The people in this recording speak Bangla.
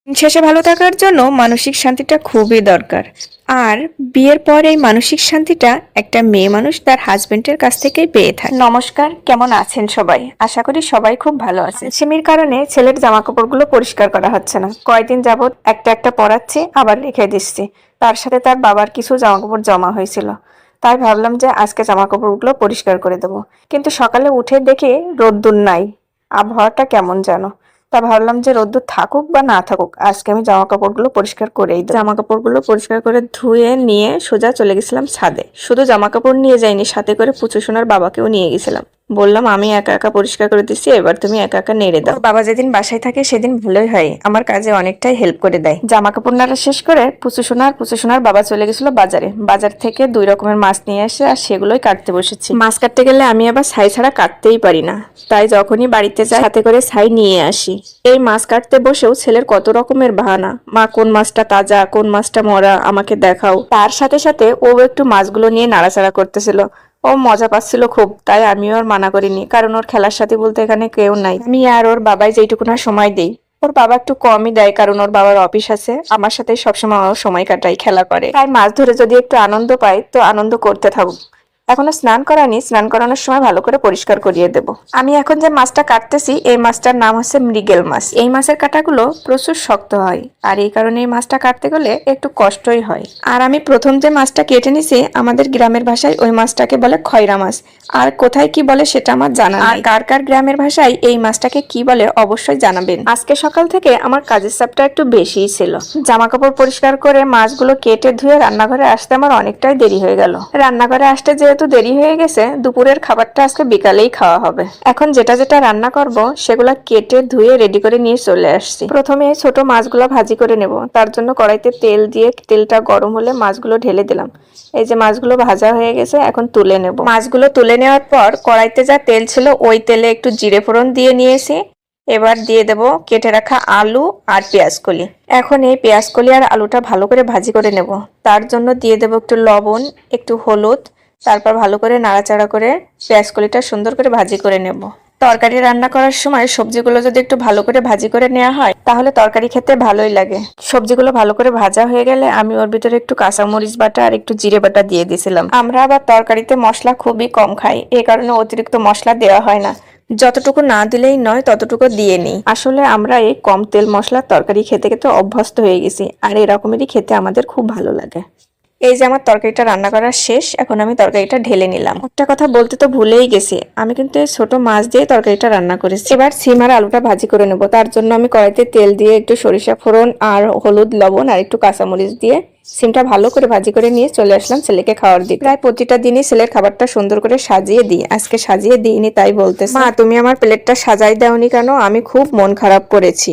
দিন শেষে ভালো থাকার জন্য মানসিক শান্তিটা খুবই দরকার। আর বিয়ের পর এই মানসিক শান্তিটা একটা মেয়ে মানুষ তার হাজবেন্ডের কাছ থেকেই পেয়ে থাকে। নমস্কার, কেমন আছেন সবাই? আশা করি সবাই খুব ভালো আছে। সেমির কারণে ছেলের জামা কাপড়গুলো পরিষ্কার করা হচ্ছে না। কয়েকদিন যাবত একটা একটা পরাচ্ছি, আবার রেখে দিচ্ছি। তার সাথে তার বাবার কিছু জামা কাপড় জমা হয়েছিল, তাই ভাবলাম যে আজকে জামা কাপড়গুলো পরিষ্কার করে দেবো। কিন্তু সকালে উঠে দেখি রোদ্দুর নাই, আবহাওয়াটা কেমন যেন। তা ভাবলাম যে রোদ্দুর থাকুক বা না থাকুক, আজকে আমি জামা কাপড়গুলো পরিষ্কার করেই দেব। জামা কাপড়গুলো পরিষ্কার করে ধুয়ে নিয়ে সোজা চলে গেছিলাম ছাদে। শুধু জামা কাপড় নিয়ে যাইনি, সাথে করে পুচু সোনার বাবাকেও নিয়ে গেছিলাম। বললাম আমি একা একা পরিষ্কার করে দিচ্ছি, এবার তুমি একা একা নেড়ে দাও। বাবা যেদিন বাসায় থাকে সেদিন ভালোই হয়, আমার কাজে অনেকটাই হেল্প করে দেয়। জামা কাপড় নাড়া শেষ করে পুচু সোনার বাবা চলে গেছিল বাজারে। বাজার থেকে 2 রকমের মাছ নিয়ে আসে, আর সেগুলোই কাটতে বসেছি। মাছ কাটতে গেলে আমি আবার ছাই ছাড়া কাটতেই পারি না, তাই যখনই বাড়িতে যাই সাথে করে ছাই নিয়ে আসি। এই মাছ কাটতে বসেও ছেলের কত রকমের বাহানা, মা কোন মাছটা তাজা কোন মাছটা মরা আমাকে দেখাও। তার সাথে সাথে ও একটু মাছগুলো নিয়ে নাড়াচাড়া করতেছিল। ও মজা পাচ্ছিল খুব, তাই আমিও আর মানা করিনি, কারণ ওর খেলার সাথে বলতে এখানে কেউ নাই। আমি আর ওর বাবাই যেইটুকু না সময় দেই, ওর বাবা একটু কমই দেয়, কারণ ওর বাবার অফিস আছে। আমার সাথে সবসময় ও সময় কাটাই, খেলা করে। তাই মাছ ধরে যদি একটু আনন্দ পাই তো আনন্দ করতে থাকুক। এখনো স্নান করানি, স্নান করানোর সময় ভালো করে পরিষ্কার করিয়ে দেব। আমি এখন যে মাছটা কাটতেছি এই মাছটার নাম হচ্ছে মৃগেল মাছ। এই মাছের কাঁটাগুলো প্রচুর শক্ত হয়, আর এই কারণে এই মাছটা কাটতে গেলে একটু কষ্টই হয়। আর আমি প্রথম যে মাছটা কেটে নিছি, আমাদের গ্রামের ভাষায় ওই মাছটাকে বলে খয়রা মাছ। আর কোথায় কি বলে সেটা আমার জানা নেই। আর কার কার গ্রামের ভাষায় এই মাছটাকে কি বলে অবশ্যই জানাবেন। আজকে সকাল থেকে আমার কাজের চাপটা একটু বেশিই ছিল। জামা কাপড় পরিষ্কার করে মাছগুলো কেটে ধুয়ে রান্নাঘরে আসতে আমার অনেকটাই দেরি হয়ে গেল। রান্নাঘরে আসতে যেহেতু দেরি হয়ে গেছে, দুপুরের খাবারটা আজকে বিকালেই খাওয়া হবে। এখন যেটা যেটা রান্না করব সেগুলা কেটে ধুয়ে রেডি করে নিয়ে চলে আসছি। প্রথমে ছোট মাছগুলো ভাজি করে নেব। তার জন্য কড়াইতে তেল দিয়ে তেলটা গরম হলে মাছগুলো ঢেলে দিলাম। এই যে মাছগুলো ভাজা হয়ে গেছে, এখন তুলে নেব। মাছগুলো তুলে নেওয়ার পর কড়াইতে যা তেল ছিল ওই তেলে একটু জিরে ফোড়ন দিয়ে নিয়েছি। এবার দিয়ে দেব কেটে রাখা আলু আর পেঁয়াজকলি। এখন এই পেঁয়াজকলি আর আলুটা ভালো করে ভাজি করে নেব। তার জন্য দিয়ে দেব একটু লবণ, একটু হলুদ, তারপর ভালো করে নাড়াচাড়া করে পেঁয়াজকলিটা সুন্দর করে ভাজি করে নেব। তরকারি রান্না করার সময় সবজিগুলো যদি একটু ভালো করে ভাজি করে নেওয়া হয় তাহলে তরকারি খেতে ভালোই লাগে। সবজিগুলো ভালো করে ভাজা হয়ে গেলে আমি ওর ভিতরে একটু কাঁচামরিচ বাটা আর একটু জিরে বাটা দিয়ে দিয়েছিলাম। আমরা আবার তরকারিতে মশলা খুবই কম খাই, এই কারণে অতিরিক্ত মশলা দেওয়া হয় না। যতটুকু না দিলেই নয় ততটুকু দিয়ে নিই। আসলে আমরা এই কম তেল মশলার তরকারি খেতে খেতে অভ্যস্ত হয়ে গেছি, আর এরকমেরই খেতে আমাদের খুব ভালো লাগে। এই যে আমার তরকারিটা রান্না করা শেষ, এখন আমি তরকারিটা ঢেলে নিলাম। একটা কথা বলতে তো ভুলেই গেছি, আমি কিন্তু এই ছোট মাছ দিয়ে তরকারিটা রান্না করেছি। এবার সিম আর আলুটা ভাজি করে নেব। তার জন্য আমি কড়াইতে তেল দিয়ে একটু সরিষা ফোড়ন আর হলুদ, লবণ আর একটু কাঁচামরিচ দিয়ে সিমটা ভালো করে ভাজি করে নিয়ে চলে আসলাম ছেলেকে খাওয়ার দিকে। প্রায় প্রতিটা দিনই ছেলের খাবারটা সুন্দর করে সাজিয়ে দিই, আজকে সাজিয়ে দিইনি তাই বলতেছে। মা তুমি আমার প্লেটটা সাজাই দাওনি কেন? আমি খুব মন খারাপ করেছি।